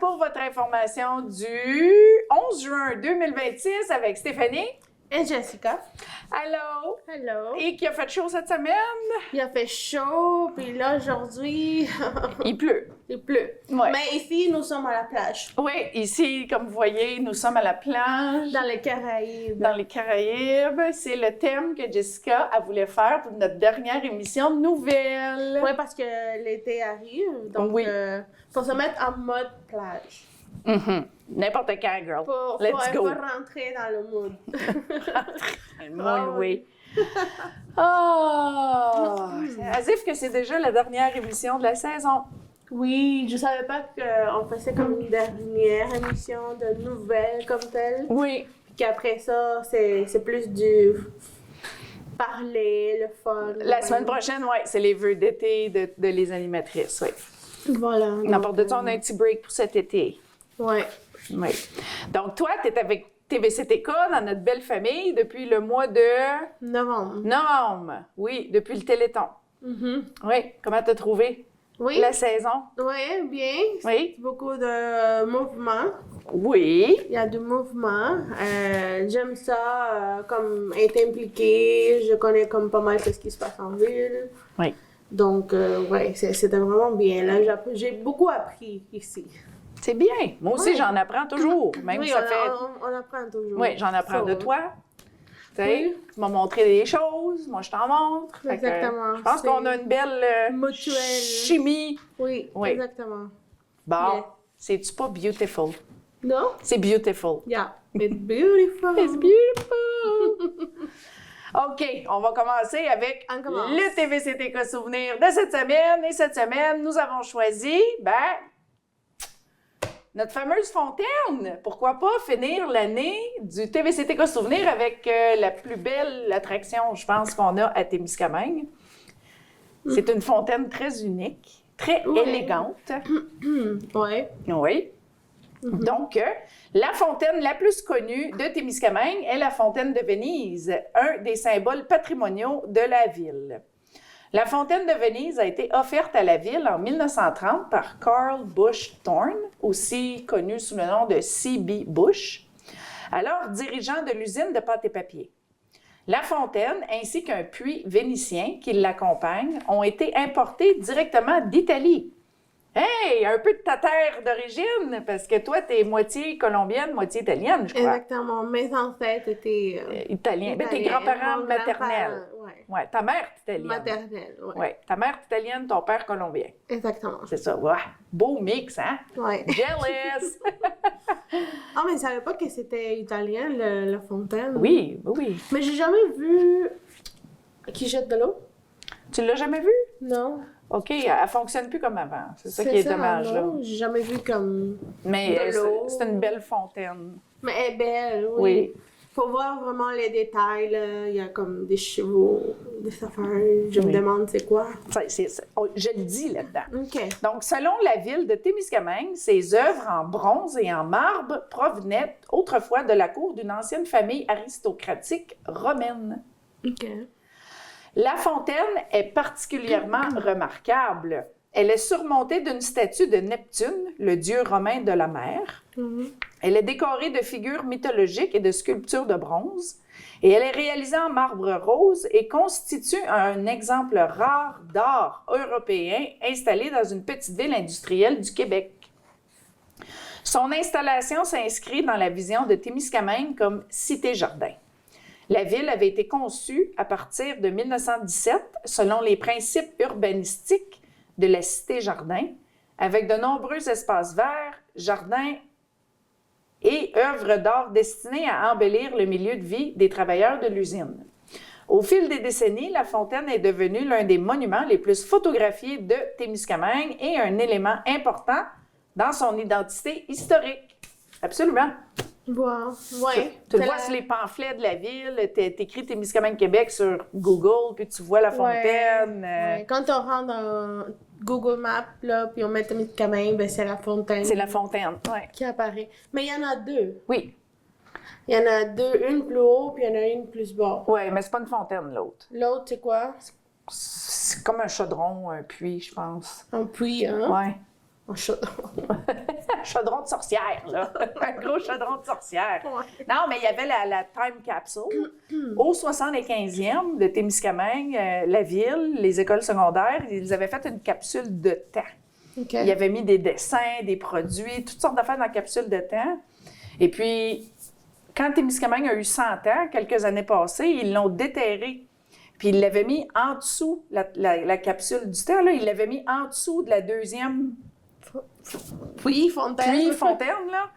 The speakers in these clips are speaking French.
Pour votre information du 11 juin 2026 avec Stéphanie. Et Jessica. Allô! Hello. Et qui a fait chaud cette semaine? Il a fait chaud, puis là, aujourd'hui, Il pleut. il pleut. Ouais. Mais ici, nous sommes à la plage. Oui, ici, comme vous voyez, nous sommes à la plage. Dans les Caraïbes. Dans les Caraïbes. C'est le thème que Jessica elle voulait faire pour notre dernière émission de nouvelles. Oui, parce que l'été arrive, donc Oui. faut se mettre en mode plage. Mhm. N'importe quand, girl. Let's go. Faut rentrer dans le mood. Le mood, oui. Oh! As if que c'est déjà la dernière émission de la saison. Oui, je savais pas qu'on faisait comme une dernière émission de nouvelles comme telle. Oui. Puis qu'après ça, c'est plus du parler, le fun. La semaine prochaine, oui, c'est les vœux d'été de les animatrices, oui. Voilà. N'importe de ça, on a un petit break pour cet été. Ouais. Oui. Donc, toi, tu es avec TVCTK dans notre belle famille depuis le mois de novembre. Oui, depuis le Téléthon. Mm-hmm. Oui. Comment t'as trouvé Oui. la saison? Oui, bien. Oui. Beaucoup de mouvements. Oui. Il y a du mouvement. J'aime ça, comme être impliquée. Je connais comme pas mal ce qui se passe en ville. Oui. Donc, ouais, c'était vraiment bien. Là, j'ai beaucoup appris ici. C'est bien. Moi aussi, Oui. j'en apprends toujours. Même Oui, ça fait... on apprend toujours. Oui, j'en apprends de toi. Tu sais, Oui. tu m'as montré des choses, moi je t'en montre. Fait que, Exactement. je pense qu'on a une belle mutuelle. chimie. Oui, Oui. exactement. Bon, Yeah. c'est-tu pas beautiful? Non? C'est beautiful. Yeah. It's beautiful. It's beautiful. OK, on va commencer avec On commence. le TVCTK Souvenir de cette semaine. Et cette semaine, nous avons choisi, notre fameuse fontaine. Pourquoi pas finir l'année du TVCTK Souvenir avec la plus belle attraction, je pense, qu'on a à Témiscamingue. C'est une fontaine très unique, très Oui. élégante. Ouais. Oui. Donc, la fontaine la plus connue de Témiscamingue est la fontaine de Venise, un des symboles patrimoniaux de la ville. La fontaine de Venise a été offerte à la ville en 1930 par Carl Bush Thorne, aussi connu sous le nom de C.B. Bush, alors dirigeant de l'usine de pâte et papier. La fontaine ainsi qu'un puits vénitien qui l'accompagne ont été importés directement d'Italie. Hey, un peu de ta terre d'origine, parce que toi, t'es moitié colombienne, moitié italienne, je crois. Exactement. Mes ancêtres étaient Italien. Ben, tes italiens. grands-parents Mon maternels. grand-parent, ouais. Ouais, ta mère est italienne. Maternelle, ouais. Ouais, ta mère est italienne, ton père colombien. Exactement. C'est ça, ouais. Beau mix, hein? Ouais. Jealous! Ah, mais je savais pas que c'était italien, la fontaine. Oui, oui. Mais j'ai jamais vu qui jette de l'eau. Tu l'as jamais vu? Non. OK, elle fonctionne plus comme avant. C'est ça qui est dommage, là. non, j'ai jamais vu comme Mais de l'eau. c'est une belle fontaine. Mais elle est belle, oui. Oui. Faut voir vraiment les détails, là. Il y a comme des chevaux, des affaires. Je me Oui. demande c'est quoi. Je le dis là-dedans. OK. Donc, selon la ville de Témiscamingue, ces œuvres en bronze et en marbre provenaient autrefois de la cour d'une ancienne famille aristocratique romaine. OK. La fontaine est particulièrement remarquable. Elle est surmontée d'une statue de Neptune, le dieu romain de la mer. Mhm. Elle est décorée de figures mythologiques et de sculptures de bronze. Et elle est réalisée en marbre rose et constitue un exemple rare d'art européen installé dans une petite ville industrielle du Québec. Son installation s'inscrit dans la vision de Témiscamingue comme cité-jardin. La ville avait été conçue à partir de 1917 selon les principes urbanistiques de la cité-jardin, avec de nombreux espaces verts, jardins et œuvres d'art destinées à embellir le milieu de vie des travailleurs de l'usine. Au fil des décennies, la fontaine est devenue l'un des monuments les plus photographiés de Témiscamingue et un élément important dans son identité historique. Absolument. Wow. Ouais. Tu le vois sur les pamphlets de la ville, t'écris Témiscamingue Québec sur Google, puis tu vois la fontaine. Ouais. Quand on rentre dans Google Maps, là, puis on met Témiscamingue, ben c'est la fontaine. C'est la fontaine, oui. Qui apparaît. Mais il y en a deux. Oui, Il y en a deux, une plus haut, puis il y en a une plus bas. ouais, mais c'est pas une fontaine, l'autre. L'autre, c'est quoi? C'est comme un chaudron, un puits, je pense. Un puits, hein? Ouais. Un chaudron. chaudron de sorcière, là. Un gros chaudron de sorcière. Ouais. Non, mais il y avait la time capsule. Au 75e de Témiscamingue, la ville, les écoles secondaires, ils avaient fait une capsule de temps. OK. Ils avaient mis des dessins, des produits, toutes sortes d'affaires dans la capsule de temps. Et puis, quand Témiscamingue a eu 100 ans, quelques années passées, ils l'ont déterré. Puis ils l'avaient mis en dessous, la capsule du temps, là, ils l'avaient mis en dessous de la deuxième Puis, fontaine. fontaine, là.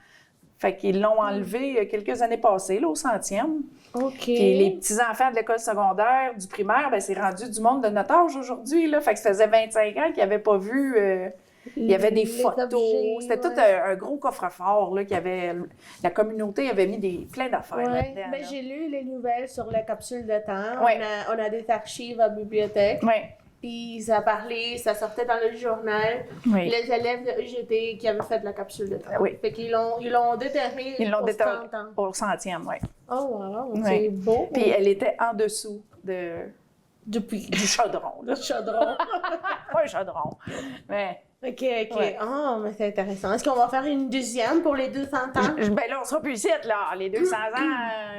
Fait qu'ils l'ont enlevé quelques années passées, là, au 100e. OK. Puis les petits-enfants de l'école secondaire, du primaire, ben c'est rendu du monde de notre âge aujourd'hui, là. Fait que ça faisait 25 ans qu'ils n'avaient pas vu... il y avait des Les photos. objets, C'était tout un gros coffre-fort, là, qu'il y avait... La communauté avait mis plein d'affaires Ouais. là-dedans. Ben, là. j'ai lu les nouvelles sur la capsule de temps. Ouais. On a des archives à la bibliothèque. Ouais. Puis ça parlait, ça sortait dans le journal. Oui. Les élèves de EGT qui avaient fait la capsule de temps. Oui. Fait qu'ils l'ont déterré Ils l'ont au déterré 100 ans. au 100e, oui. Oh wow, Ouais. c'est beau. Puis elle était en dessous Depuis du chaudron, là. le chaudron. Pas un chaudron, mais... OK. Ouais. Oh, mais c'est intéressant. Est-ce qu'on va faire une deuxième pour les 200 ans? Ben là, on sera plus ici, là. Les 200 ans,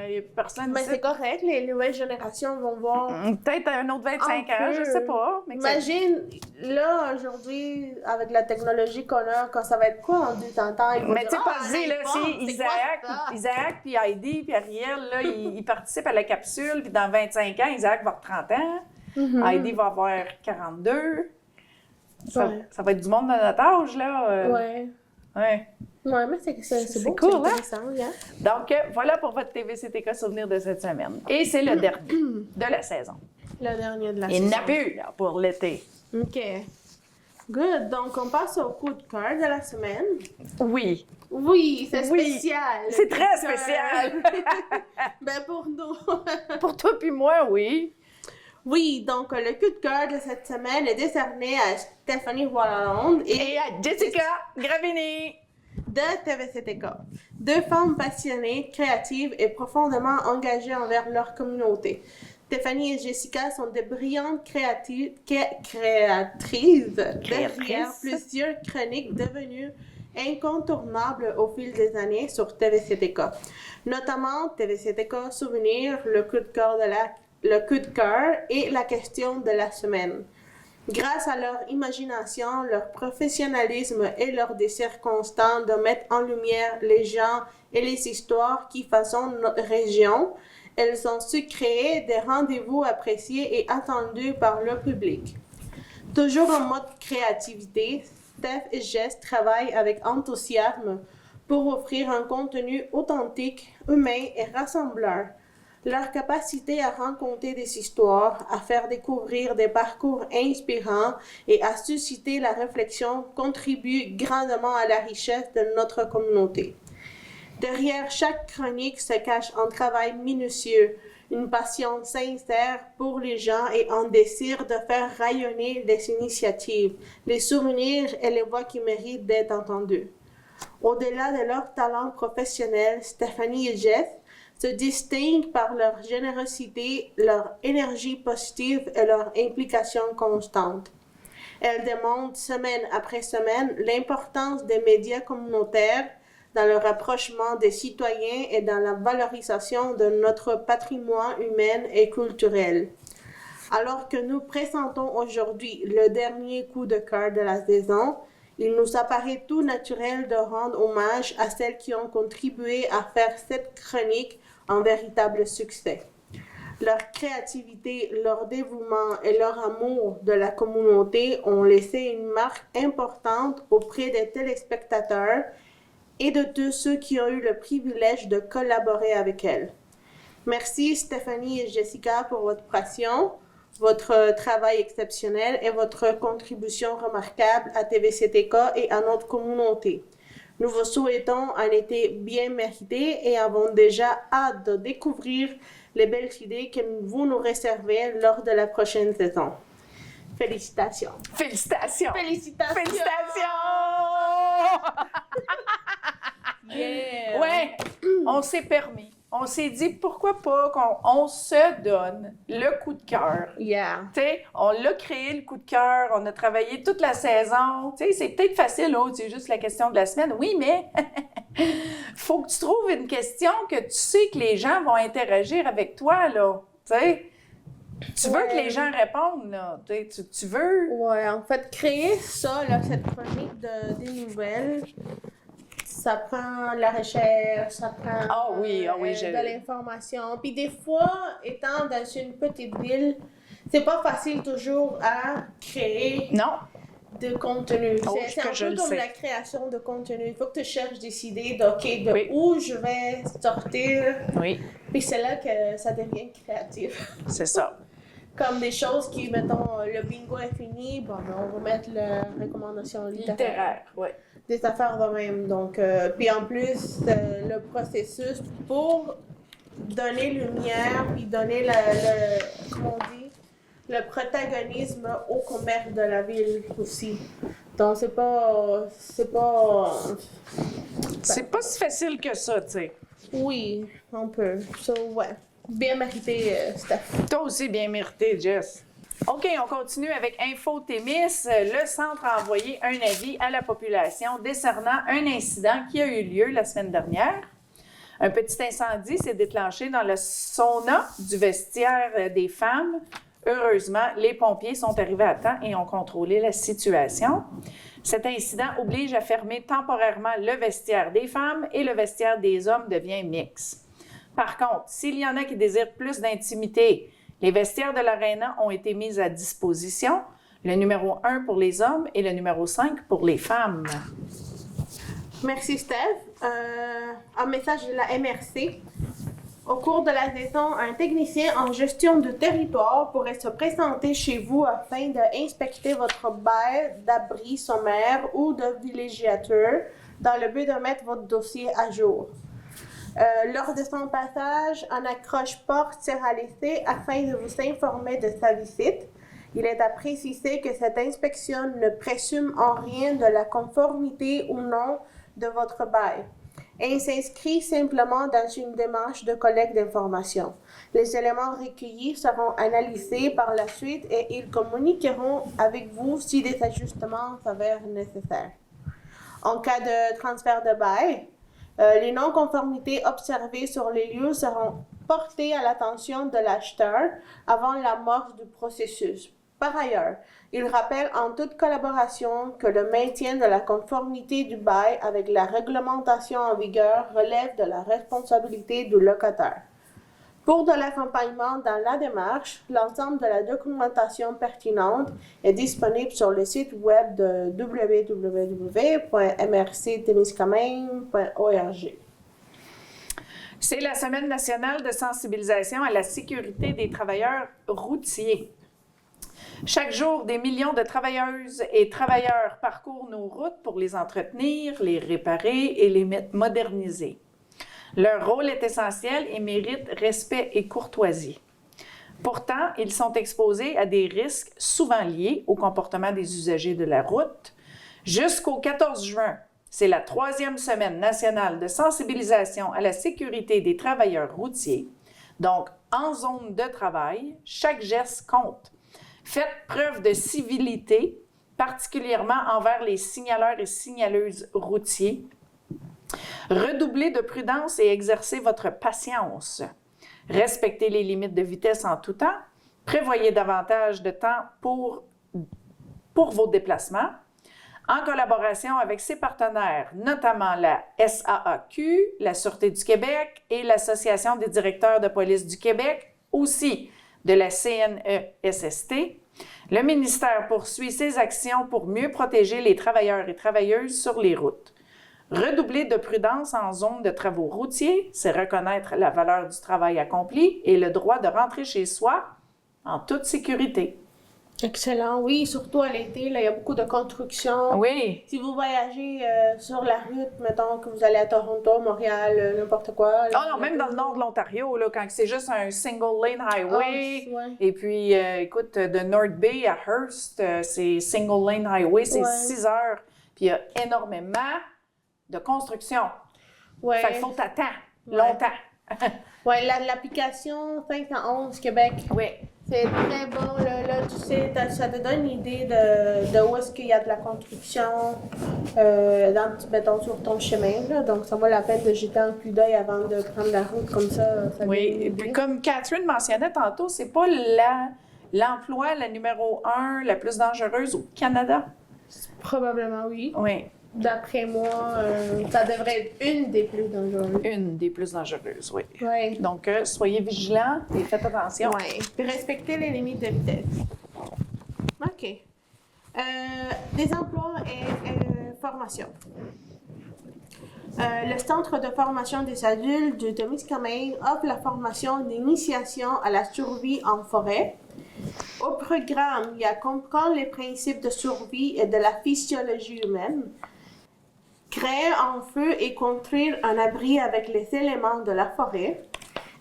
il n'y a personne Mais ici. c'est correct, les nouvelles générations vont voir. Peut-être un autre 25 ans, je sais pas. Mais Imagine, là, aujourd'hui, avec la technologie qu'on a, quand ça va être quoi en 200 ans? Ils vont Mais dire, tu sais, ah, pas là, l'iPhone, si c'est quoi ça? Isaac, puis Heidi, puis Ariel, là, ils participent à la capsule, puis dans 25 ans, Isaac va avoir 30 ans, Heidi va avoir 42. Ouais. Ça va être du monde de notre âge, là. Ouais. Ouais. Ouais, mais c'est beau, cool, c'est hein? intéressant, yeah. Donc, voilà pour votre TVCTK souvenir de cette semaine. Et c'est le dernier de la saison. Le dernier de la Il n'y saison. en a plus, là, pour l'été. OK. Good. Donc, on passe au coup de cœur de la semaine. Oui. Oui, c'est Oui. spécial. le C'est coup très de cœur. spécial. Ben, pour nous. Pour toi puis moi, oui. Oui, donc, le coup de cœur de cette semaine est décerné à Stéphanie Wallalonde Et à Jessica Gravini. de TVCTK. Deux femmes passionnées, créatives et profondément engagées envers leur communauté. Stéphanie et Jessica sont de brillantes créatrices derrière plusieurs chroniques devenues incontournables au fil des années sur TVCTK. Notamment TVCTK Souvenir, le coup de cœur et la question de la semaine. Grâce à leur imagination, leur professionnalisme et leur désir constant de mettre en lumière les gens et les histoires qui façonnent notre région, elles ont su créer des rendez-vous appréciés et attendus par le public. Toujours en mode créativité, Steph et Jess travaillent avec enthousiasme pour offrir un contenu authentique, humain et rassembleur. Leur capacité à raconter des histoires, à faire découvrir des parcours inspirants et à susciter la réflexion contribue grandement à la richesse de notre communauté. Derrière chaque chronique se cache un travail minutieux, une passion sincère pour les gens et un désir de faire rayonner les initiatives, les souvenirs et les voix qui méritent d'être entendues. Au-delà de leur talent professionnel, Stéphanie et Jess se distinguent par leur générosité, leur énergie positive et leur implication constante. Elles démontrent semaine après semaine l'importance des médias communautaires dans le rapprochement des citoyens et dans la valorisation de notre patrimoine humain et culturel. Alors que nous présentons aujourd'hui le dernier coup de cœur de la saison, il nous apparaît tout naturel de rendre hommage à celles qui ont contribué à faire cette chronique un véritable succès. Leur créativité, leur dévouement et leur amour de la communauté ont laissé une marque importante auprès des téléspectateurs et de tous ceux qui ont eu le privilège de collaborer avec elles. Merci Stéphanie et Jessica pour votre passion, votre travail exceptionnel et votre contribution remarquable à TVCTK et à notre communauté. Nous vous souhaitons un été bien mérité et avons déjà hâte de découvrir les belles idées que vous nous réservez lors de la prochaine saison. Félicitations! Félicitations! Félicitations! Félicitations! Yeah. Ouais, on s'est permis. on s'est dit, pourquoi pas qu'on se donne le coup de cœur. Yeah. Tu sais, on l'a créé, le coup de cœur, on a travaillé toute la saison. Tu sais, c'est peut-être facile, oh, c'est juste la question de la semaine. Oui, mais faut que tu trouves une question que tu sais que les gens vont interagir avec toi, là. Tu sais, tu veux que les gens répondent, là. Tu veux... Ouais, en fait, créer ça, là, cette chronique des nouvelles, ça prend de la recherche, ça prend de l'information. Puis des fois, étant dans une petite ville, c'est pas facile toujours à créer de contenu. C'est un peu comme la création de contenu. Il faut que tu cherches des idées où je vais sortir. Oui. Puis c'est là que ça devient créatif. C'est ça. Comme des choses qui, mettons, le bingo est fini, bon, on va mettre la recommandation littéraire. Oui. Des affaires de même. Donc, puis en plus, le processus pour donner lumière, puis donner comment on dit, le protagonisme au commerce de la ville aussi. Donc, c'est pas C'est pas si facile que ça, tu sais. Oui, un peu. So, ouais. Bien mérité, Steph. Toi aussi, bien mérité, Jess. OK, on continue avec Info Témis. Le centre a envoyé un avis à la population décernant un incident qui a eu lieu la semaine dernière. Un petit incendie s'est déclenché dans le sauna du vestiaire des femmes. Heureusement, les pompiers sont arrivés à temps et ont contrôlé la situation. Cet incident oblige à fermer temporairement le vestiaire des femmes et le vestiaire des hommes devient mixte. Par contre, s'il y en a qui désirent plus d'intimité, les vestiaires de l'Arena ont été mis à disposition, le numéro 1 pour les hommes et le numéro 5 pour les femmes. Merci, Steph. Un message de la MRC. Au cours de la saison, un technicien en gestion de territoire pourrait se présenter chez vous afin d'inspecter votre bail d'abri sommaire ou de villégiature dans le but de mettre votre dossier à jour. Lors de son passage, un accroche-porte sera laissé afin de vous informer de sa visite. Il est à préciser que cette inspection ne présume en rien de la conformité ou non de votre bail et s'inscrit simplement dans une démarche de collecte d'informations. Les éléments recueillis seront analysés par la suite et ils communiqueront avec vous si des ajustements s'avèrent nécessaires. En cas de transfert de bail, les non-conformités observées sur les lieux seront portées à l'attention de l'acheteur avant l'amorce du processus. Par ailleurs, il rappelle en toute collaboration que le maintien de la conformité du bail avec la réglementation en vigueur relève de la responsabilité du locataire. Pour de l'accompagnement dans la démarche, l'ensemble de la documentation pertinente est disponible sur le site web de www.mrctémiscamingue.org. C'est la Semaine nationale de sensibilisation à la sécurité des travailleurs routiers. Chaque jour, des millions de travailleuses et travailleurs parcourent nos routes pour les entretenir, les réparer et les moderniser. Leur rôle est essentiel et mérite respect et courtoisie. Pourtant, ils sont exposés à des risques souvent liés au comportement des usagers de la route. Jusqu'au 14 juin, c'est la 3e semaine nationale de sensibilisation à la sécurité des travailleurs routiers. Donc, en zone de travail, chaque geste compte. Faites preuve de civilité, particulièrement envers les signaleurs et signaleuses routiers. Redoublez de prudence et exercez votre patience. Respectez les limites de vitesse en tout temps. Prévoyez davantage de temps pour vos déplacements. En collaboration avec ses partenaires, notamment la SAAQ, la Sûreté du Québec et l'Association des directeurs de police du Québec, aussi de la CNESST, le ministère poursuit ses actions pour mieux protéger les travailleurs et travailleuses sur les routes. Redoubler de prudence en zone de travaux routiers, c'est reconnaître la valeur du travail accompli et le droit de rentrer chez soi en toute sécurité. Excellent, oui, surtout à l'été, là, il y a beaucoup de construction. Oui. Si vous voyagez sur la route, mettons que vous allez à Toronto, Montréal, n'importe quoi. Ah non, même dans le nord de l'Ontario, là, quand c'est juste un single lane highway. Ouais. Et puis, écoute, de North Bay à Hearst, c'est single lane highway, c'est 6 heures. Puis il y a énormément de construction. Ouais. Fait qu'il faut t'attendre longtemps. Ouais, l'application 511 Québec. Oui. C'est très bon, là, tu sais, ça te donne une idée de où est-ce qu'il y a de la construction, mettons, sur ton chemin, là. Donc, ça vaut la peine de jeter un coup d'œil avant de prendre la route, comme ça donne Oui, une et idée. puis comme Catherine mentionnait tantôt, c'est pas l'emploi, la numéro 1, la plus dangereuse au Canada. Probablement oui. Oui, D'après moi, ça devrait être une des plus dangereuses. une des plus dangereuses, oui. Oui. Donc, soyez vigilants et faites attention. Oui. Puis respecter les limites de vitesse. OK. Des emplois et formation. Le Centre de formation des adultes de Témiscamingue offre la formation d'initiation à la survie en forêt. Au programme, il y a comprendre les principes de survie et de la physiologie humaine, créer un feu et construire un abri avec les éléments de la forêt,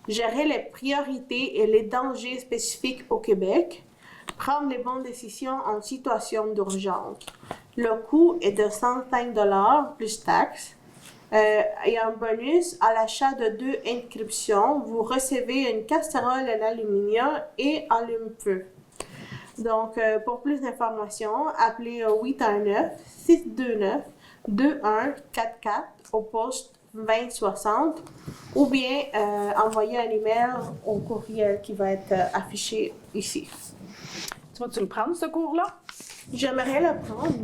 gérer les priorités et les dangers spécifiques au Québec, prendre les bonnes décisions en situation d'urgence. Le coût est de 105 $ plus taxes. Et un bonus à l'achat de 2 inscriptions, vous recevez une casserole en aluminium et allume-feu. Donc, pour plus d'informations, appelez au 819-629-2144 au poste 2060 ou bien envoyez un email au courriel qui va être affiché ici. Tu vas-tu le prendre, ce cours-là? J'aimerais le prendre.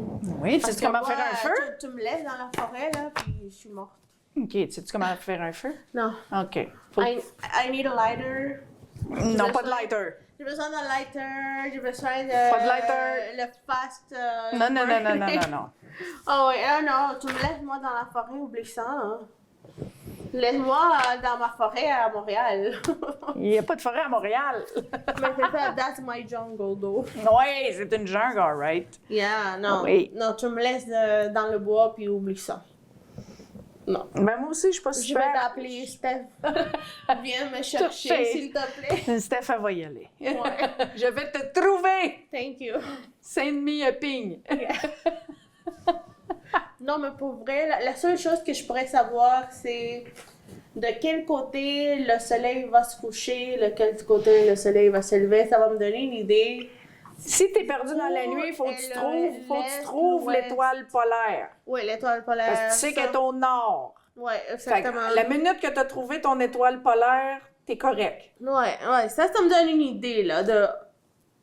Oui, tu Parce sais que comment moi, faire un feu? Tu me laisses dans la forêt, là, puis je suis morte. OK, tu sais comment faire un feu? Non. OK. I need a lighter. Non, pas de lighter. J'ai besoin d'un lighter, j'ai besoin de... Pas de lighter. Le fast... Non. Oh oui, non, tu me laisses moi dans la forêt, oublie ça. Hein. Laisse-moi dans ma forêt à Montréal. Il n'y a pas de forêt à Montréal. Mais c'est ça, that's my jungle, though. Oui, c'est une jungle, all right. Yeah, non. Oui. Non, tu me laisses dans le bois, puis oublie ça. Non. Ben moi aussi, je suis pas Je super. vais t'appeler Steph. Viens me chercher, s'il te plaît. Steph, elle va y aller. Ouais. Je vais te trouver. Thank you. Send me a ping. Non, mais pour vrai, la seule chose que je pourrais savoir, c'est de quel côté le soleil va se coucher, de quel côté le soleil va se lever. Ça va me donner une idée. Si t'es perdu dans la nuit, il faut que tu trouves l'ouest. l'étoile polaire. Oui, l'étoile polaire. Parce que tu sais qu'elle est au nord. Oui, Fait exactement. que la minute que tu as trouvé ton étoile polaire, t'es correct. Ouais, ça me donne une idée, là, de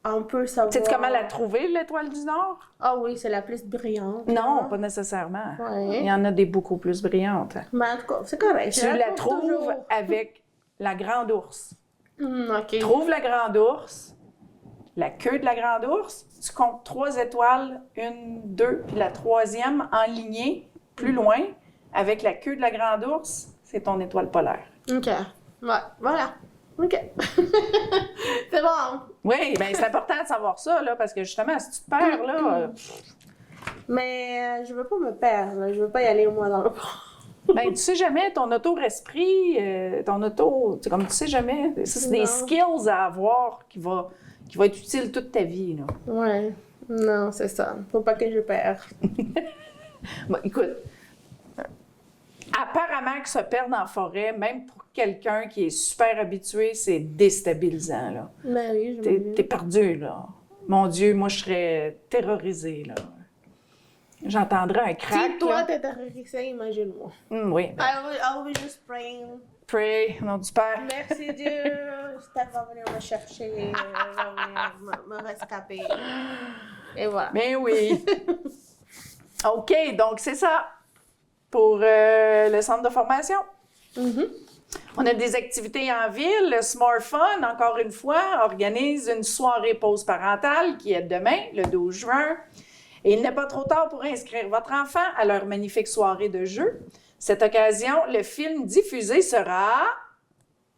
un peu savoir. Sais-tu comment la trouver, l'étoile du nord? Ah oui, c'est la plus brillante. Non, là. pas nécessairement. Ouais. Il y en a des beaucoup plus brillantes. Mais en tout cas, c'est correct. Tu la trouves avec la grande ours. OK. Trouve la grande ours, la queue de la grande ours, tu comptes 3 étoiles, 1, 2, puis la troisième en lignée, plus loin, avec la queue de la grande ours, c'est ton étoile polaire. OK. Ouais, voilà. OK. C'est bon. Oui, bien c'est important de savoir ça, là, parce que justement, si tu te perds, là, Mais je veux pas me perdre, là. Je veux pas y aller moi dans le ben tu sais jamais, ton auto-resprit, ton auto, c'est comme tu sais jamais, ça c'est des Non. skills à avoir qui va être utile toute ta vie, là. Ouais. Non, c'est ça. Faut pas que je perde. Bon, écoute, apparemment que se perdre en forêt, même pour quelqu'un qui est super habitué, c'est déstabilisant, là. Ben oui, je T'es perdu, là. Mon Dieu, moi, je serais terrorisée, là. J'entendrais un crack, Si toi là. t'es terrorisé, imagine-moi. Oui, ben, I will just praying. pray, au nom du Père. Merci Dieu. Steph va venir me chercher, va venir me rescaper. Et voilà. Mais oui. OK, donc c'est ça pour le centre de formation. On a des activités en ville. Le Smart Fun, encore une fois, organise une soirée pause parentale qui est demain, le 12 juin. Et il n'est pas trop tard pour inscrire votre enfant à leur magnifique soirée de jeu. Cette occasion, le film diffusé sera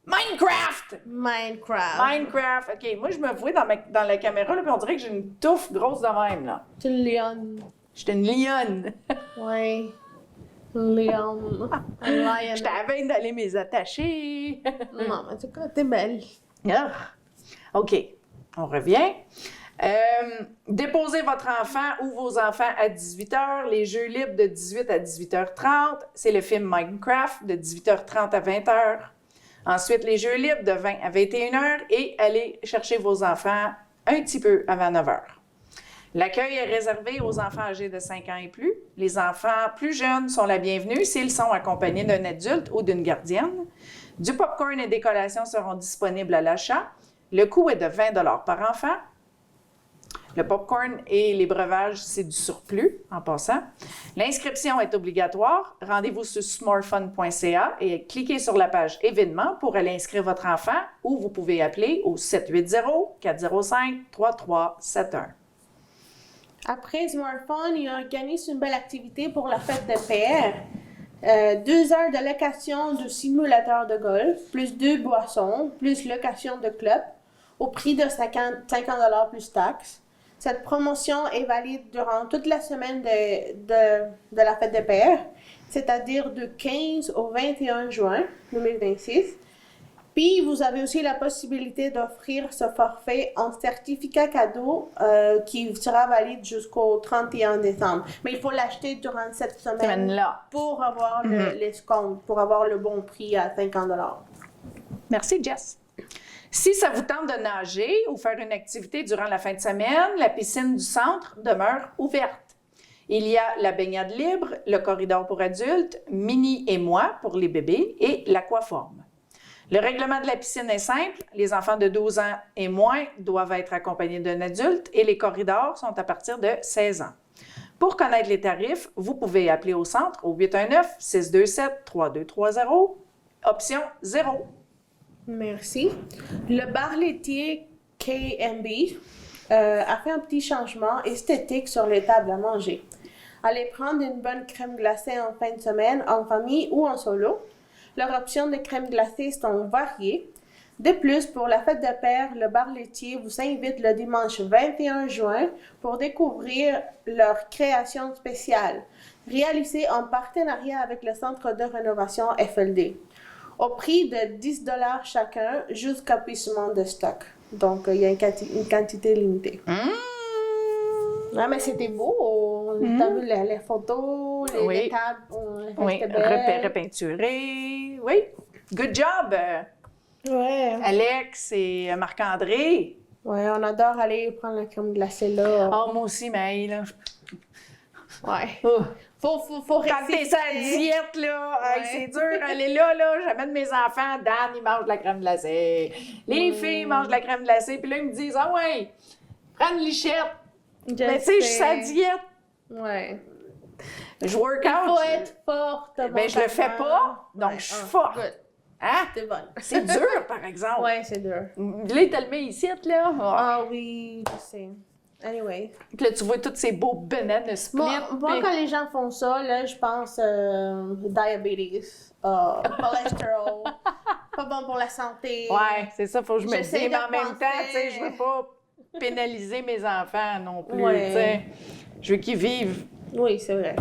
Minecraft! Minecraft. OK, moi, je me vois dans la caméra, là, puis on dirait que j'ai une touffe grosse de même, là. Tu es une lionne. J'étais une lionne. Oui. Lion. Un lion. J'étais à la veille d'aller mes attacher. Non, mais en tout cas, t'es belle. Ah. OK, on revient. Déposez votre enfant ou vos enfants à 18h. Les jeux libres de 18 à 18h30. C'est le film Minecraft de 18h30 à 20h. Ensuite, les jeux libres de 20 à 21 heures et allez chercher vos enfants un petit peu avant 9 heures. L'accueil est réservé aux enfants âgés de 5 ans et plus. Les enfants plus jeunes sont la bienvenue s'ils sont accompagnés d'un adulte ou d'une gardienne. Du popcorn et des collations seront disponibles à l'achat. Le coût est de 20 $ par enfant. Le popcorn et les breuvages, c'est du surplus, en passant. L'inscription est obligatoire. Rendez-vous sur smorefun.ca et cliquez sur la page événements pour aller inscrire votre enfant ou vous pouvez appeler au 780-405-3371. Après Smartphone, il organise une belle activité pour la fête des pères. 2 heures de location de simulateur de golf, plus 2 boissons, plus location de club, au prix de 50 $ plus taxes. Cette promotion est valide durant toute la semaine de la fête des pères, c'est-à-dire du 15 au 21 juin 2026. Puis, vous avez aussi la possibilité d'offrir ce forfait en certificat cadeau qui sera valide jusqu'au 31 décembre. Mais il faut l'acheter durant cette semaine-là pour avoir l'escompte, pour avoir le bon prix à 50 $. Merci, Jess. Si ça vous tente de nager ou faire une activité durant la fin de semaine, la piscine du centre demeure ouverte. Il y a la baignade libre, le corridor pour adultes, Mini et moi pour les bébés et l'aquaforme. Le règlement de la piscine est simple. Les enfants de 12 ans et moins doivent être accompagnés d'un adulte et les corridors sont à partir de 16 ans. Pour connaître les tarifs, vous pouvez appeler au centre au 819-627-3230, option 0. Merci. Le bar laitier KMB a fait un petit changement esthétique sur les tables à manger. Allez prendre une bonne crème glacée en fin de semaine, en famille ou en solo. Leurs options de crème glacée sont variées. De plus, pour la fête de père, le bar laitier vous invite le dimanche 21 juin pour découvrir leur création spéciale, réalisée en partenariat avec le Centre de rénovation FLD, au prix de 10 $ chacun jusqu'à épuisement de stock. Donc, il y a une quantité limitée. Ouais, mais c'était beau. T'as vu les photos, les tables, repeinturées. Oui, good job, Alex et Marc-André. Ouais, on adore aller prendre la crème glacée là. Oh, moi aussi, mais là... Ouais. Faut quand t'es sur la diète, là, c'est dur, aller là, j'amène mes enfants, Dan, il mange de la crème glacée. Les filles mangent de la crème glacée, puis là, ils me disent, ah ouais, prends une lichette. Mais tu sais, je suis sur la diète. Ouais. Je work out. Il faut être forte. Ben, je le fais pas, donc je suis forte. Good. Hein? C'est bon. C'est dur, par exemple. Ouais, c'est dur. Là, t'as le mets ici, là. Ah oui, je sais. Anyway. Puis là, tu vois tous ces beaux bananes split. Moi, quand les gens font ça, là, je pense diabetes, cholestérol, pas bon pour la santé. Ouais, c'est ça, faut que je me dise. Mais en même temps, tu sais, je veux pas pénaliser mes enfants non plus, tu sais. Je veux qu'ils vivent. Oui, c'est vrai.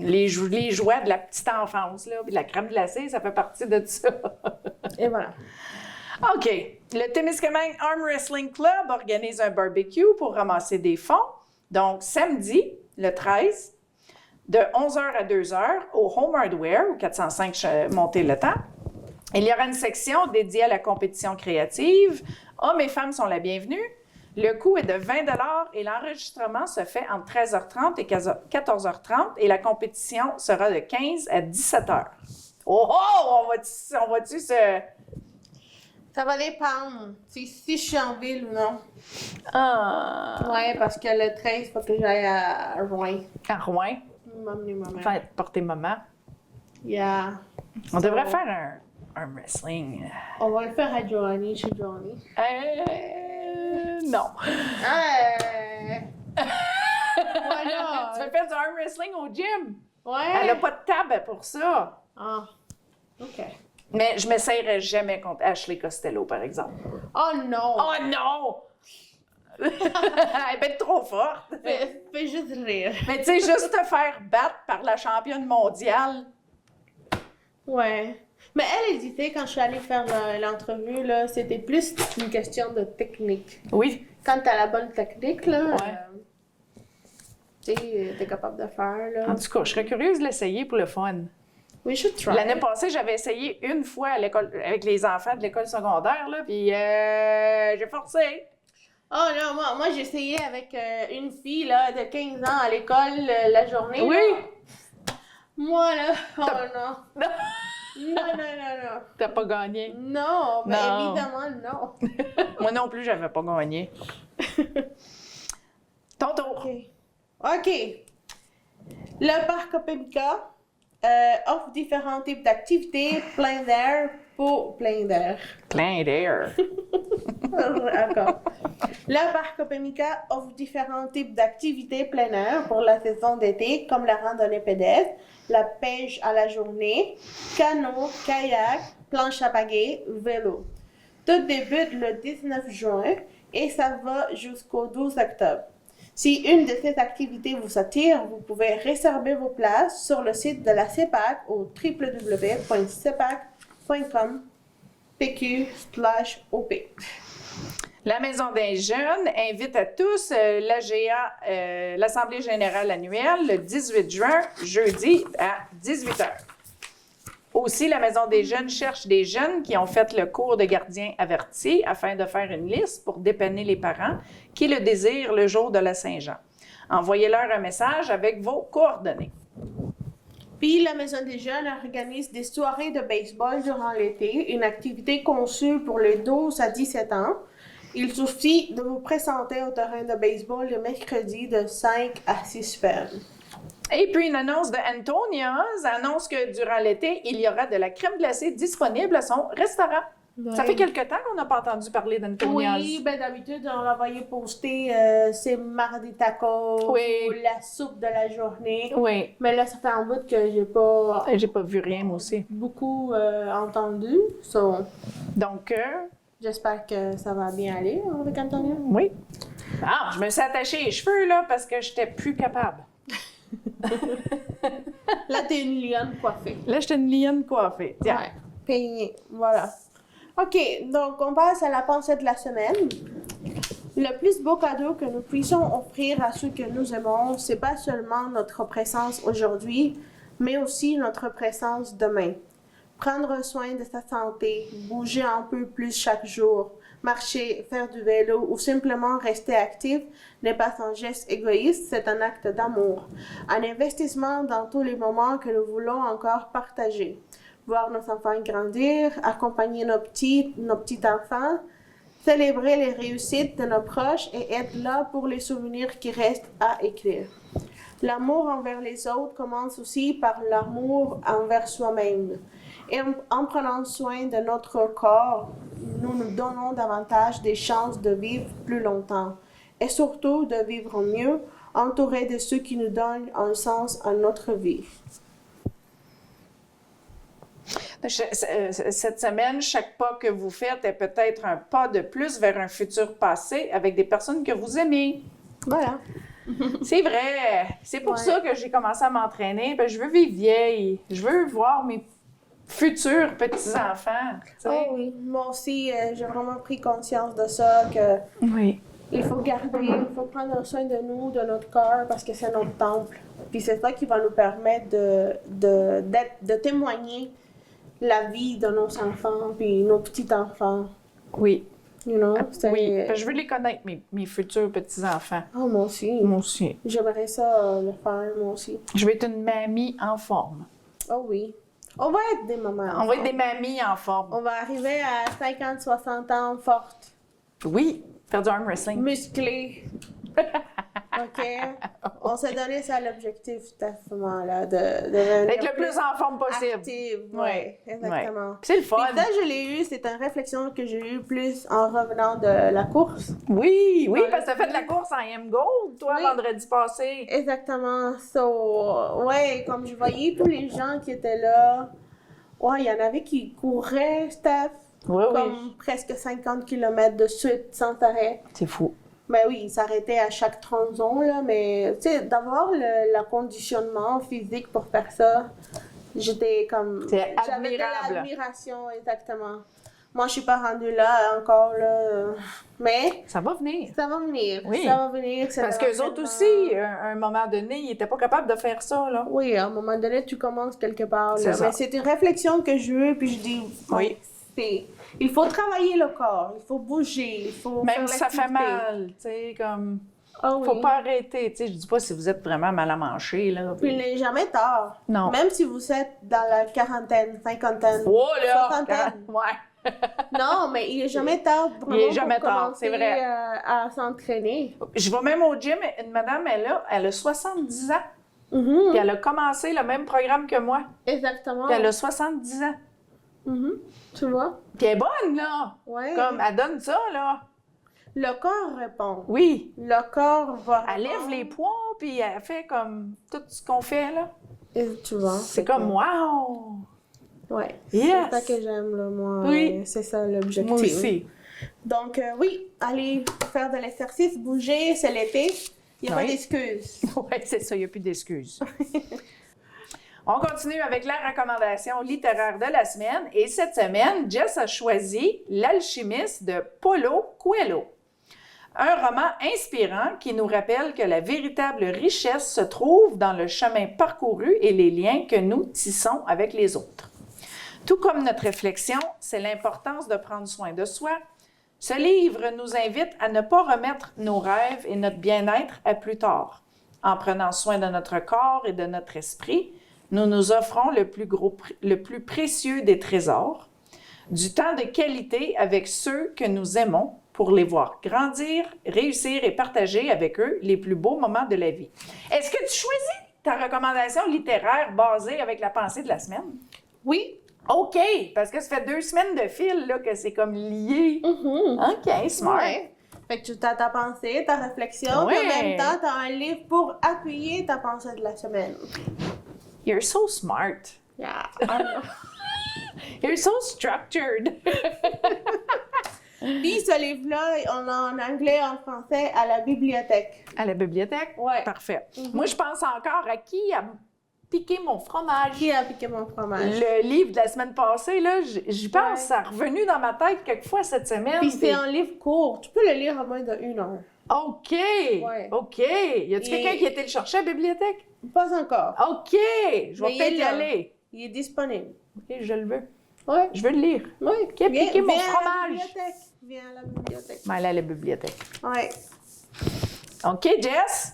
Les joies de la petite enfance, là, puis la crème glacée, ça fait partie de ça. Et voilà. OK. Le Témiscamingue Arm Wrestling Club organise un barbecue pour ramasser des fonds. Donc, samedi, le 13, de 11h à 2h, au Home Hardware, au 405 Montée-le-Temps. Il y aura une section dédiée à la compétition créative. Hommes et femmes sont la bienvenue. Le coût est de 20 $ et l'enregistrement se fait entre 13h30 et 14h30 et la compétition sera de 15 à 17h. Oh! On va-tu se... Ça va dépendre si je suis en ville ou non. Ah! Ouais, parce que le 13, il faut que j'aille à Rouen. À Rouen? M'emmener maman. Enfin, porter maman. Yeah. On devrait faire un wrestling. On va le faire à Joanie, chez Joanie. Non. Voilà. Tu veux faire du arm wrestling au gym? Ouais. Elle n'a pas de table pour ça. Ah. OK. Mais je m'essayerai jamais contre Ashley Costello, par exemple. Oh non! Oh non! Elle est bien trop forte. Fais juste rire. Mais tu sais, juste te faire battre par la championne mondiale. Ouais. Mais elle hésitait quand je suis allée faire l'entrevue, là. C'était plus une question de technique. Oui. Quand t'as la bonne technique, là, Ouais. t'es capable de faire, là. En tout cas, je serais curieuse de l'essayer pour le fun. We should try. L'année passée, j'avais essayé une fois à l'école, avec les enfants de l'école secondaire, là, puis j'ai forcé. Oh non, moi j'ai essayé avec une fille là, de 15 ans à l'école la journée. Oui! Là. Moi là, oh non. Non. Non. T'as pas gagné. Non, mais Non. évidemment non. Moi non plus, j'avais pas gagné. Ton tour. OK. Le parc Opémica offre différents types d'activités plein d'air pour plein d'air. Plein d'air. D'accord. Le parc Opémica offre différents types d'activités plein air pour la saison d'été, comme la randonnée pédestre, la pêche à la journée, canot, kayak, planche à pagaie, vélo. Tout débute le 19 juin et ça va jusqu'au 12 octobre. Si une de ces activités vous attire, vous pouvez réserver vos places sur le site de la CEPAC au www.cepac.com PQ/OP. La Maison des Jeunes invite à tous l'AGA, l'Assemblée générale annuelle, le 18 juin, jeudi à 18h. Aussi, la Maison des Jeunes cherche des jeunes qui ont fait le cours de gardien averti afin de faire une liste pour dépanner les parents qui le désirent le jour de la Saint-Jean. Envoyez-leur un message avec vos coordonnées. Puis la Maison des Jeunes organise des soirées de baseball durant l'été, une activité conçue pour les 12 à 17 ans. Il suffit de vous présenter au terrain de baseball le mercredi de 5 à 6 p.m. Et puis, une annonce de Antonia's annonce que durant l'été, il y aura de la crème glacée disponible à son restaurant. Ouais. Ça fait quelque temps qu'on n'a pas entendu parler d'Antonia's. Oui, ben d'habitude, on la voyait poster c'est mardi tacos, Oui. ou la soupe de la journée. Oui. Mais là, ça fait un bout que j'ai pas J'ai pas vu rien, moi aussi. beaucoup entendu. So, Donc, j'espère que ça va bien aller avec Antonia. oui. Ah, je me suis attachée les cheveux, là, parce que j'étais plus capable. Là, t'es une lionne coiffée. Là, j'étais une lionne coiffée. Tiens. Ouais, peignée. Voilà. OK, donc on passe à la pensée de la semaine. Le plus beau cadeau que nous puissions offrir à ceux que nous aimons, c'est pas seulement notre présence aujourd'hui, mais aussi notre présence demain. Prendre soin de sa santé, bouger un peu plus chaque jour, marcher, faire du vélo ou simplement rester actif n'est pas un geste égoïste, c'est un acte d'amour. Un investissement dans tous les moments que nous voulons encore partager. Voir nos enfants grandir, accompagner nos petits enfants, célébrer les réussites de nos proches et être là pour les souvenirs qui restent à écrire. L'amour envers les autres commence aussi par l'amour envers soi-même. Et en prenant soin de notre corps, nous nous donnons davantage des chances de vivre plus longtemps et surtout de vivre mieux, entourés de ceux qui nous donnent un sens à notre vie. Cette semaine, chaque pas que vous faites est peut-être un pas de plus vers un futur passé avec des personnes que vous aimez. Voilà. C'est vrai. C'est pour Ouais. ça que j'ai commencé à m'entraîner. Je veux vivre vieille. Je veux voir mes futurs petits-enfants. tu sais. Oh oui, moi aussi, j'ai vraiment pris conscience de ça, que Oui. il faut garder, il faut prendre soin de nous, de notre corps, parce que c'est notre temple. Puis c'est ça qui va nous permettre de témoigner la vie de nos enfants, puis nos petits-enfants. Oui. You know? Oui. Je veux les connaître, mes futurs petits-enfants. Oh, moi aussi. Moi aussi. J'aimerais ça le faire, moi aussi. Je vais être une mamie en forme. Oh oui. On va être des mamans. On va être des mamies en forme. On va arriver à 50, 60 ans fortes, Oui. Faire du arm wrestling. musclées. OK? On s'est donné ça l'objectif à ce moment-là, de devenir D'être le plus en forme possible. active. Ouais. Oui, exactement. Ouais. C'est le fun. Puis ça, je l'ai eu, c'est une réflexion que j'ai eue plus en revenant de la course. Oui, Dans parce que le t'as fait de la course en M Gold, toi, Oui. vendredi passé. Exactement. So, ouais, comme je voyais tous les gens qui étaient là, ouais, il y en avait qui couraient, Steph, Oui, comme presque 50 km de suite sans arrêt. C'est fou. Ben oui, ils s'arrêtaient à chaque tronçon, là, mais tu sais, d'avoir le conditionnement physique pour faire ça, j'étais comme... C'est J'avais de admirable. l'admiration, exactement. Moi, je suis pas rendue là encore, là. Mais Ça va venir. ça va venir. Oui. Ça va venir. Parce qu'eux autres aussi, à un moment donné, ils n'étaient pas capables de faire ça, là. Oui, à un moment donné, tu commences quelque part. C'est Là. ça. Mais c'est une réflexion que je veux, puis je dis, Oui. il faut travailler le corps, il faut bouger, il faut Même faire si ça fait l'activité. mal, tu sais, comme... Ah oui. Faut pas arrêter, tu sais, je dis pas si vous êtes vraiment mal à manger, là. Puis il n'est jamais tard. Non. Même si vous êtes dans la quarantaine, cinquantaine, Oh là! soixantaine. Ouais. Non, mais il est jamais tard vraiment Il est jamais pour tard, c'est commencer, vrai. à s'entraîner. Je vais même au gym, une madame, elle a 70 ans, Mhm. puis elle a commencé le même programme que moi, Exactement. puis elle a 70 ans. Mhm. Tu vois? Puis elle est bonne, là! Ouais. Comme, elle donne ça, là. Le corps répond. Oui. Le corps va Elle lève répondre. les poids, puis elle fait comme tout ce qu'on fait, là. Et tu vois? C'est comme, wow! Ouais. Yes! C'est ça que j'aime, là, moi. Oui. C'est ça l'objectif. Moi aussi. Donc, oui, aller faire de l'exercice, bouger, c'est l'été. Il n'y a pas Oui. d'excuses. Oui, c'est ça, il n'y a plus d'excuses. On continue avec la recommandation littéraire de la semaine. Et cette semaine, Jess a choisi L'Alchimiste de Paulo Coelho. Un roman inspirant qui nous rappelle que la véritable richesse se trouve dans le chemin parcouru et les liens que nous tissons avec les autres. Tout comme notre réflexion, c'est l'importance de prendre soin de soi. Ce livre nous invite à ne pas remettre nos rêves et notre bien-être à plus tard. En prenant soin de notre corps et de notre esprit, nous nous offrons le plus précieux des trésors, du temps de qualité avec ceux que nous aimons pour les voir grandir, réussir et partager avec eux les plus beaux moments de la vie. Est-ce que tu choisis ta recommandation littéraire basée avec la pensée de la semaine? Oui. OK, parce que ça fait 2 semaines de fil là, que c'est comme lié. Mhm. OK, smart. Ouais. Fait que tu as ta pensée, ta réflexion, Ouais. puis en même temps, tu as un livre pour appuyer ta pensée de la semaine. You're so smart. Yeah. I know. You're so structured. Puis ce livre-là, on l'a en anglais, en français, à la bibliothèque. À la bibliothèque? Ouais. Parfait. Moi, je pense encore à qui a piqué mon fromage. Qui a piqué mon fromage? Le livre de la semaine passée, là, j'y pense, Ouais. ça a revenu dans ma tête quelquefois cette semaine. Puis c'est un livre court. Tu peux le lire en moins d'1 heure. OK! Ouais. OK! Y a-t-il Et- quelqu'un qui a été le chercher à la bibliothèque? Pas encore. OK! Je vais Mais il peut-être est y là. aller. Il est disponible. OK, je le veux. Ouais. Je veux le lire. Oui. Qui a piqué mon viens à la fromage? bibliothèque. Viens à la bibliothèque. Je vais aller à la bibliothèque. Ouais. OK, Jess?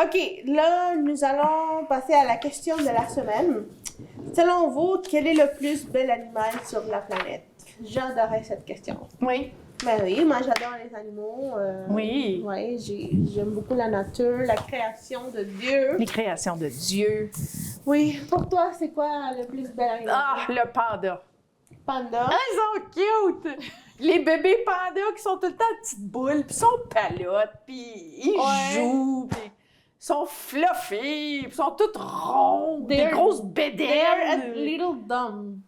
OK, là, nous allons passer à la question de la semaine. Selon vous, quel est le plus bel animal sur la planète? J'adorais cette question. Oui. Ben oui, moi j'adore les animaux. Oui. Ouais, j'aime beaucoup la nature, la création de Dieu. Les créations de Dieu. Oui, pour toi, c'est quoi le plus bel animal? Ah, le panda. Panda. Ah, ils sont cute! Les bébés pandas qui sont tout le temps en petites boules, puis sont palottes, puis ils Ouais. jouent, puis ils sont fluffy, puis ils sont toutes rondes, des They're- grosses They are a bédaines. little dumb.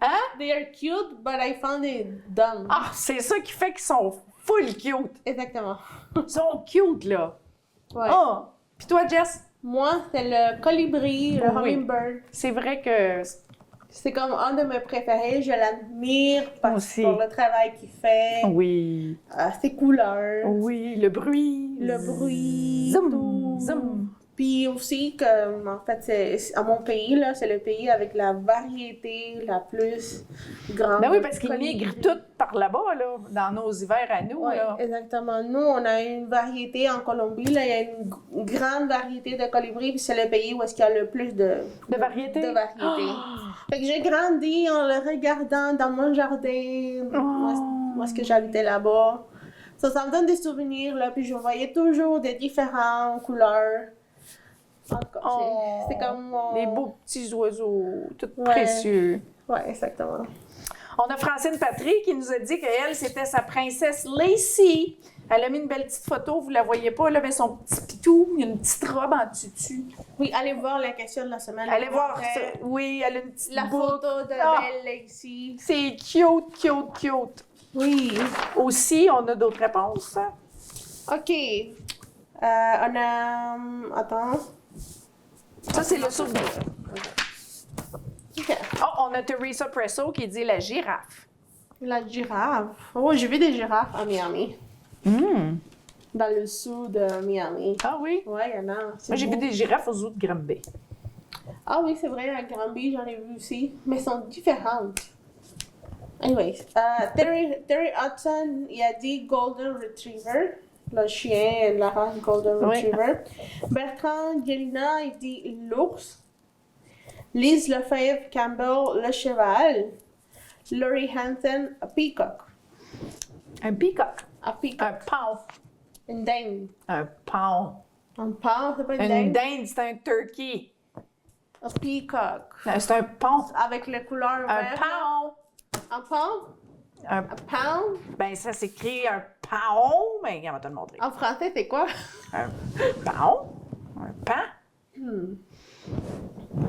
Hein? They are cute, but I found it dumb. Ah, c'est ça qui fait qu'ils sont full cute. Exactement. Ils sont cute, là. Ouais. Ah! Puis toi, Jess, Moi, c'est le colibri, le Oui. hummingbird. c'est vrai que... C'est comme un de mes préférés. Je l'admire Moi aussi. pour le travail qu'il fait, Oui. ses couleurs, Oui, le bruit. le bruit, Zoom, tout. zoom. Puis aussi que, en fait, c'est à mon pays, là, c'est le pays avec la variété la plus grande. Ben oui, de parce qu'ils colibris. migrent tous par là-bas, là, dans nos hivers à nous, Ouais, là. exactement. Nous, on a une variété en Colombie, là, il y a une grande variété de colibris, puis c'est le pays où est-ce qu'il y a le plus de variété? De variété. Ah! Fait que j'ai grandi en le regardant dans mon jardin, où est-ce que j'habitais là-bas. Ça me donne des souvenirs, là, puis je voyais toujours des différentes couleurs. Encore, Oh, c'est comme mon... Les beaux petits oiseaux, tout Ouais. précieux. Ouais, exactement. On a Francine Patry qui nous a dit qu'elle, c'était sa princesse Lacey. Elle a mis une belle petite photo, vous la voyez pas, là, mais son petit pitou, il y a une petite robe en tutu. Oui, allez voir la question de la semaine. Allez voir Après, ça. Oui, elle a une petite la boucle. photo de Ah! belle Lacey. C'est cute, cute, cute. Oui. Aussi, on a d'autres réponses. OK. On a... Attends. Ça, c'est le souvenir. OK. Oh, on a Teresa Presso qui dit la girafe. La girafe. Oh, j'ai vu des girafes à Miami. Dans le sud de Miami. Ah oui? Ouais, il y en a. Moi, j'ai vu des girafes aux zoo de Granby. Ah oui, c'est vrai, à Granby, j'en ai vu aussi. Mais elles sont différentes. Anyways, Terry Hudson, il a dit Golden Retriever. Le chien, la race Golden Oui. Retriever. Bertrand Gélina, il dit l'ours. Lise Lefebvre Campbell, le cheval. Laurie Hansen, a peacock. Un peacock. A peacock. Un paon. Une dinde. Un paon. Un paon, c'est pas une Une dinde? dinde, c'est un turkey. Un peacock. C'est un paon. Avec les couleurs Un vertes. paon. Un paon? Un... Un pound? Ben, ça s'écrit un paon. Ben, on va te le montrer. En français, c'est quoi? Un paon. Un pan.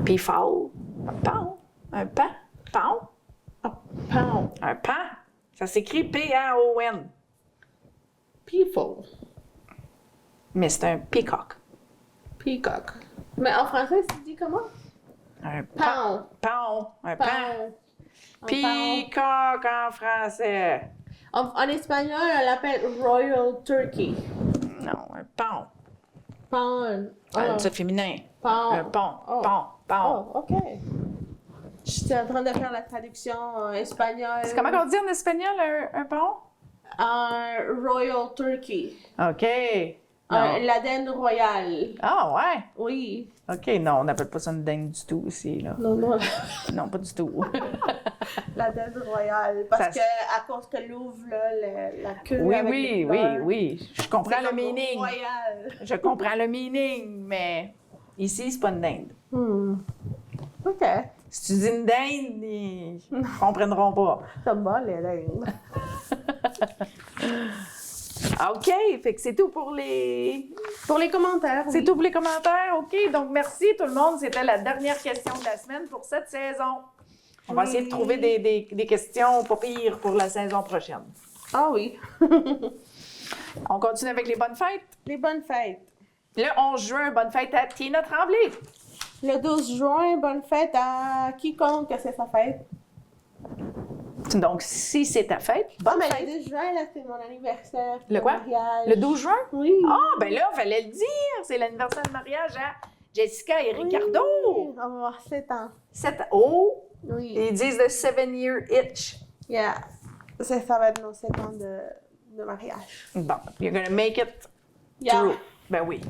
Puis faux. Un paon. Un pan. Paon. Un pound. Un pan. Ça s'écrit P-A-O-N. People. Mais c'est un peacock. Peacock. Mais en français, tu dis comment? Un Pound. paon. Un pan. Pound. Un Peacock en français. En espagnol, on l'appelle Royal Turkey. Non, un paon. Pound. C'est féminin. Pound. Un pont. Oh. Pont. Oh, ok. J'étais en train de faire la traduction espagnole. Comment on dit en espagnol un pont? Un Royal Turkey. OK. La dinde royale. Ah, ouais. Oui. OK, non, on n'appelle pas ça une dinde du tout ici, là. Non, non. Non, pas du tout. La dinde royale. Parce Ça- que à cause qu'elle ouvre là, la queue. Oui, avec oui, les oui, fleurs, oui. Je comprends c'est le comme meaning. royal. Je comprends le meaning, mais ici, c'est pas une dinde. OK. Si tu dis une dinde, ils comprendront pas. Ça va, les dindes. OK, fait que c'est tout pour les... Pour les commentaires. C'est oui. tout pour les commentaires. OK, donc merci tout le monde. C'était la dernière question de la semaine pour cette saison. On va essayer de trouver des questions pas pires pour la saison prochaine. Ah oui. On continue avec les bonnes fêtes. Les bonnes fêtes. Le 11 juin, bonne fête à Tina Tremblay. Le 12 juin, bonne fête à quiconque que c'est sa fête. Donc, si c'est ta fête, bonne Ah, mais fête. le 12 juin, là, c'est mon anniversaire. Le mon quoi? mariage. Le 12 juin? Oui. Ah, ben là, fallait le dire. C'est l'anniversaire de mariage à Jessica et Ricardo. Oui. On va avoir 7 ans. Oh, Oui. ils disent le 7-year itch. Yeah. Ça va être nos 7 ans de mariage. Bon, you're gonna make it Yeah. through. Ben oui.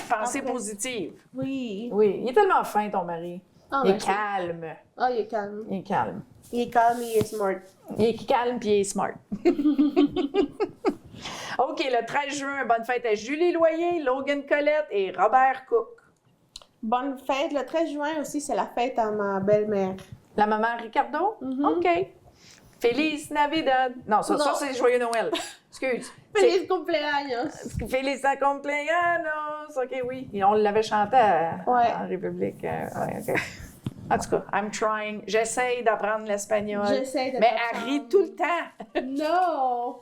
Pensée Après. positive. Oui. Oui, il est tellement fin, ton mari. Ah, Il est merci. calme. Ah, il est calme. Il est calme. Il est calme, il est smart. Il est calme puis il est smart. OK, le 13 juin, bonne fête à Julie Loyer, Logan Collette et Robert Cook. Bonne fête. Le 13 juin aussi, c'est la fête à ma belle-mère. La maman Ricardo? OK. Feliz Navidad. Non, ça Non. c'est Joyeux Noël. Excuse. Feliz cumpleaños. Feliz cumpleaños. OK, oui. Et on l'avait chanté Ouais. en République. Ouais, OK. En tout cas, I'm trying. J'essaye d'apprendre l'espagnol. J'essaie de Mais t'apprendre. elle rit tout le temps. Non!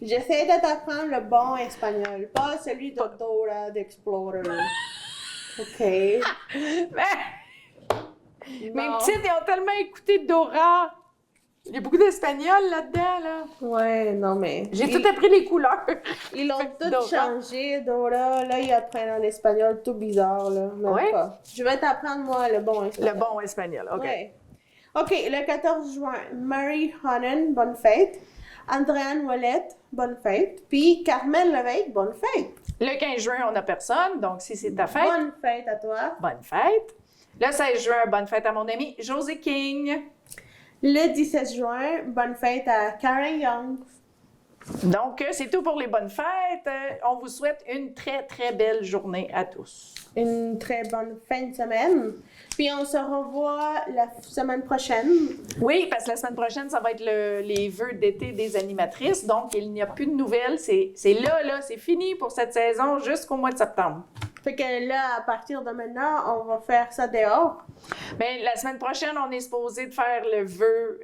J'essaie de t'apprendre le bon espagnol, pas celui de Dora d'Explorer. OK? Mes Non. petites, ils ont tellement écouté Dora. Il y a beaucoup d'espagnol là-dedans, là. Ouais, non, mais. J'ai tout appris les couleurs. Ils l'ont tout Dora. changé, Dora. Là, ils apprennent en espagnol tout bizarre, là. Même Ouais. pas. Je vais t'apprendre, moi, le bon espagnol. Le bon espagnol, OK. Ouais. OK, le 14 juin, Marie Honnen, bonne fête. Andréane Ouellette, bonne fête. Puis Carmen Lévesque, bonne fête. Le 15 juin, on n'a personne, donc si c'est ta fête, Bonne fête à toi. bonne fête. Le 16 juin, bonne fête à mon ami Josie King. Le 17 juin, bonne fête à Karen Young. Donc, c'est tout pour les bonnes fêtes. On vous souhaite une très, très belle journée à tous. Une très bonne fin de semaine. Puis on se revoit la semaine prochaine. Oui, parce que la semaine prochaine, ça va être les vœux d'été des animatrices. Donc, il n'y a plus de nouvelles. C'est là, c'est fini pour cette saison jusqu'au mois de septembre. Fait que là, à partir de maintenant, on va faire ça dehors. Bien, la semaine prochaine, on est supposé de faire le vœu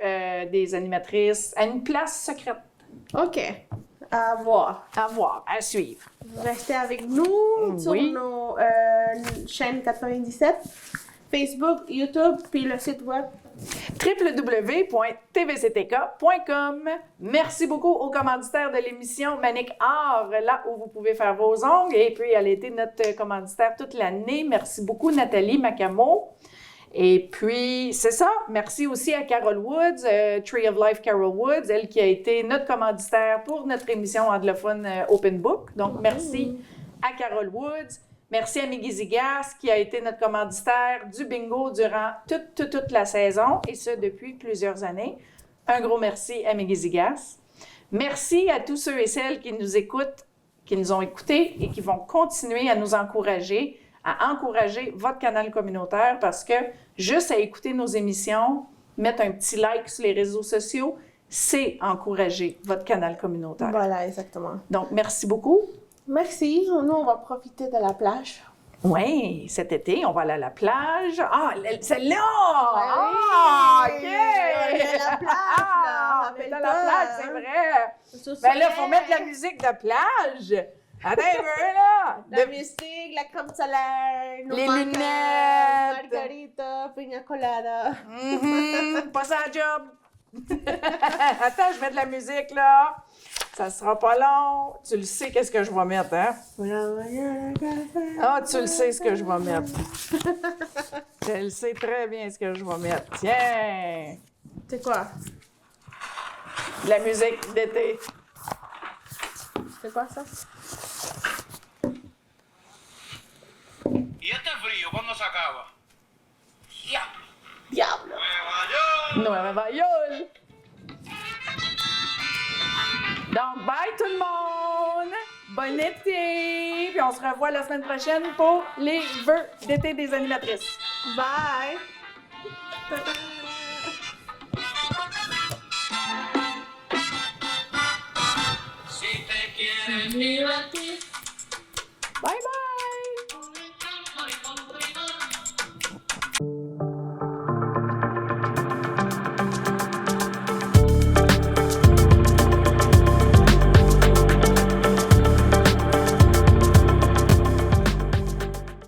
des animatrices à une place secrète. OK. À voir. À voir, à suivre. Restez avec nous sur Oui. nos chaînes 97, Facebook, YouTube, puis le site web. www.tvctk.com. Merci beaucoup aux commanditaires de l'émission Manic Art, là où vous pouvez faire vos ongles. Et puis, elle a été notre commanditaire toute l'année. Merci beaucoup, Nathalie Macamo. Et puis, c'est ça. Merci aussi à Carol Woods, Tree of Life Carol Woods, elle qui a été notre commanditaire pour notre émission anglophone Open Book. Donc, merci à Carol Woods. Merci à Miggy Zigas, qui a été notre commanditaire du bingo durant toute la saison, et ce, depuis plusieurs années. Un gros merci à Miggy Zigas. Merci à tous ceux et celles qui nous écoutent, qui nous ont écoutés et qui vont continuer à nous encourager, à encourager votre canal communautaire, parce que juste à écouter nos émissions, mettre un petit like sur les réseaux sociaux, c'est encourager votre canal communautaire. Voilà, exactement. Donc, merci beaucoup. Merci. Nous, on va profiter de la plage. Oui, cet été, on va aller à la plage. Ah, celle-là! Ah, OK! On est à la plage, là. On est à la plage, c'est vrai. Ben là, il faut mettre la musique de plage. Attends un peu, là. La musique, la crème solaire, Les lunettes. margarita, pina colada. Pas ça, job. Attends, je mets de la musique, là. Ça sera pas long. Tu le sais, qu'est-ce que je vais mettre, hein? Ah, tu le sais, ce que je vais mettre. Je le sais très bien, ce que je vais mettre. Tiens! C'est quoi? De la musique d'été. C'est quoi ça? ¿Y este frío cuándo se acaba? Diablo! Nueva Bayol! Donc, bye tout le monde! Bon été! Puis on se revoit la semaine prochaine pour les vœux d'été des animatrices. Bye! Si te quieres divertir.